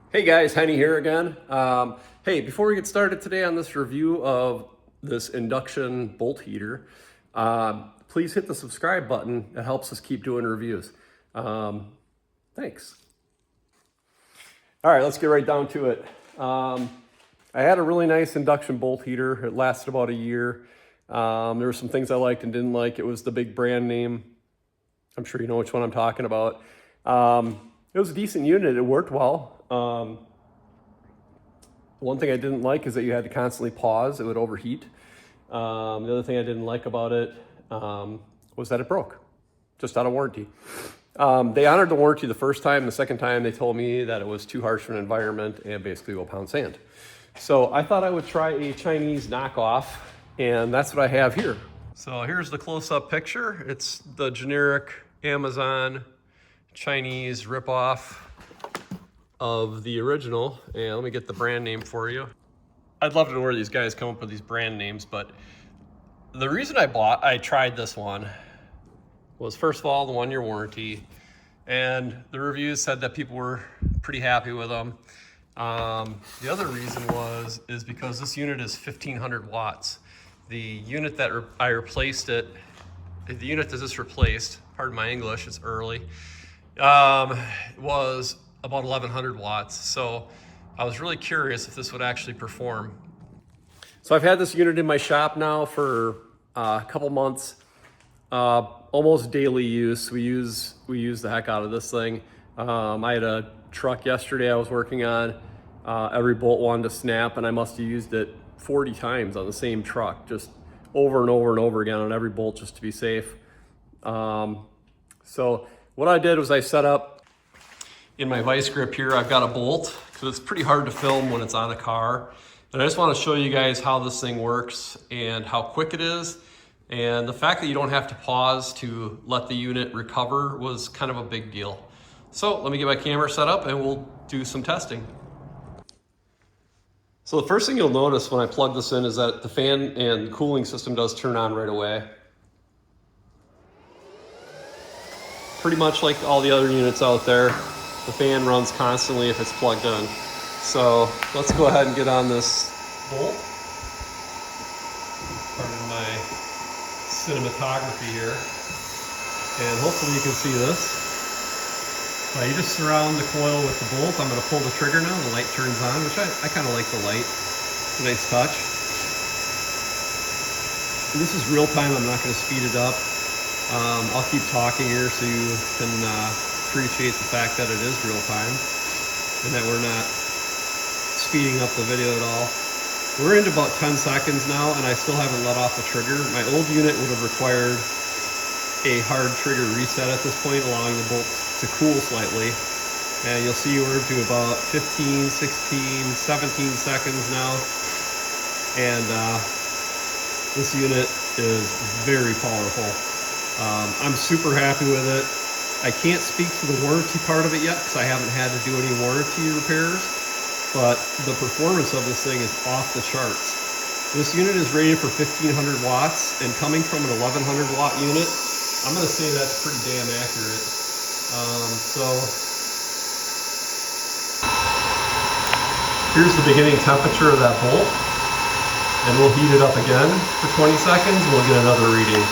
Hey guys, Henny here again. Hey, before we get started today on this review of this induction bolt heater, please hit the subscribe button. It helps us keep doing reviews. Thanks. All right, let's get right down to it. I had a really nice induction bolt heater. It lasted about a year. There were some things I liked and didn't like. It was the big brand name. I'm sure you know which one I'm talking about. It was a decent unit. It worked well. One thing I didn't like is that you had to constantly pause. It would overheat. The other thing I didn't like about it was that it broke, just out of warranty. They honored the warranty the first time. The second time they told me that it was too harsh for an environment and basically will pound sand. So I thought I would try a Chinese knockoff, and that's what I have here. So here's the close-up picture. It's the generic Amazon Chinese ripoff of the original. And let me get the brand name for you. I'd love to know where these guys come up with these brand names, but the reason I tried this one was, first of all, the 1-year warranty, and the reviews said that people were pretty happy with them. The other reason is because this unit is 1500 watts. The unit that I replaced it, the unit that this replaced, pardon my English, it's early, was about 1100 watts. So I was really curious if this would actually perform. So I've had this unit in my shop now for a couple months, almost daily use. We use the heck out of this thing. I had a truck yesterday I was working on. Every bolt wanted to snap, and I must have used it 40 times on the same truck, just over and over and over again on every bolt just to be safe. So what I did was I set up in my vice grip here, I've got a bolt, because it's pretty hard to film when it's on a car. And I just want to show you guys how this thing works and how quick it is. And the fact that you don't have to pause to let the unit recover was kind of a big deal. So let me get my camera set up and we'll do some testing. So the first thing you'll notice when I plug this in is that the fan and cooling system does turn on right away. Pretty much like all the other units out there, the fan runs constantly if it's plugged in. So let's go ahead and get on this bolt. Pardon my cinematography here. And hopefully you can see this. You just surround the coil with the bolt. I'm going to pull the trigger now. The light turns on, which I kind of like the light. It's a nice touch. And this is real time. I'm not going to speed it up. I'll keep talking here so you can appreciate the fact that it is real time and that we're not speeding up the video at all. We're into about 10 seconds now, and I still haven't let off the trigger. My old unit would have required a hard trigger reset at this point, allowing the bolt to cool slightly. And you'll see we're to about 15, 16, 17 seconds now. And this unit is very powerful. I'm super happy with it. I can't speak to the warranty part of it yet because I haven't had to do any warranty repairs, but the performance of this thing is off the charts. This unit is rated for 1500 watts, and coming from an 1100 watt unit, I'm going to say that's pretty damn accurate. Here's the beginning temperature of that bolt, and we'll heat it up again for 20 seconds and we'll get another reading.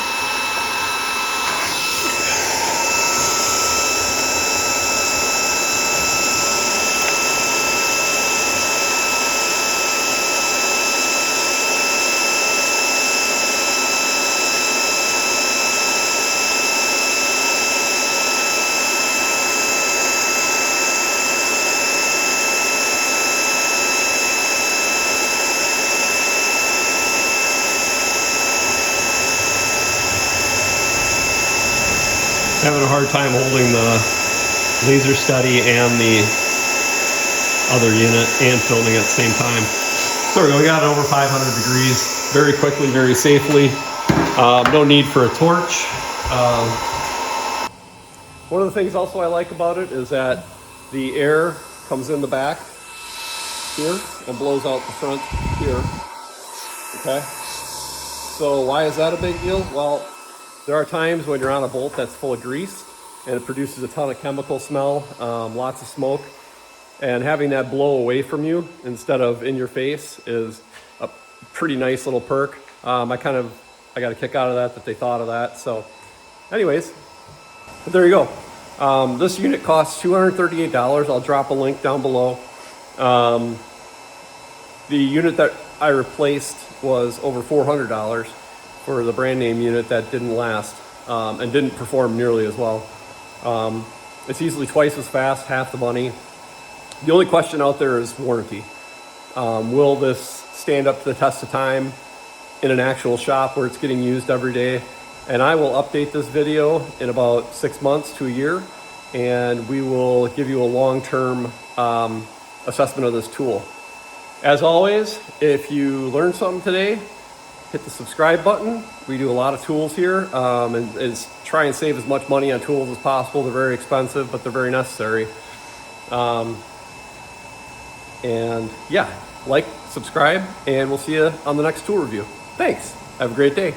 Having a hard time holding the laser steady and the other unit and filming at the same time. So we got it over 500 degrees very quickly, very safely. No need for a torch. One of the things also I like about it is that the air comes in the back here and blows out the front here. Okay. So why is that a big deal? Well, there are times when you're on a bolt that's full of grease and it produces a ton of chemical smell, lots of smoke. And having that blow away from you instead of in your face is a pretty nice little perk. I got a kick out of that they thought of that. So anyways, but there you go. This unit costs $238. I'll drop a link down below. The unit that I replaced was over $400 for the brand name unit that didn't last and didn't perform nearly as well. It's easily twice as fast, half the money. The only question out there is warranty. Will this stand up to the test of time in an actual shop where it's getting used every day? And I will update this video in about 6 months to a year, and we will give you a long-term assessment of this tool. As always, if you learned something today, hit the subscribe button. We do a lot of tools here, and try and save as much money on tools as possible. They're very expensive, but they're very necessary. And yeah, like, subscribe, and we'll see you on the next tool review. Thanks. Have a great day.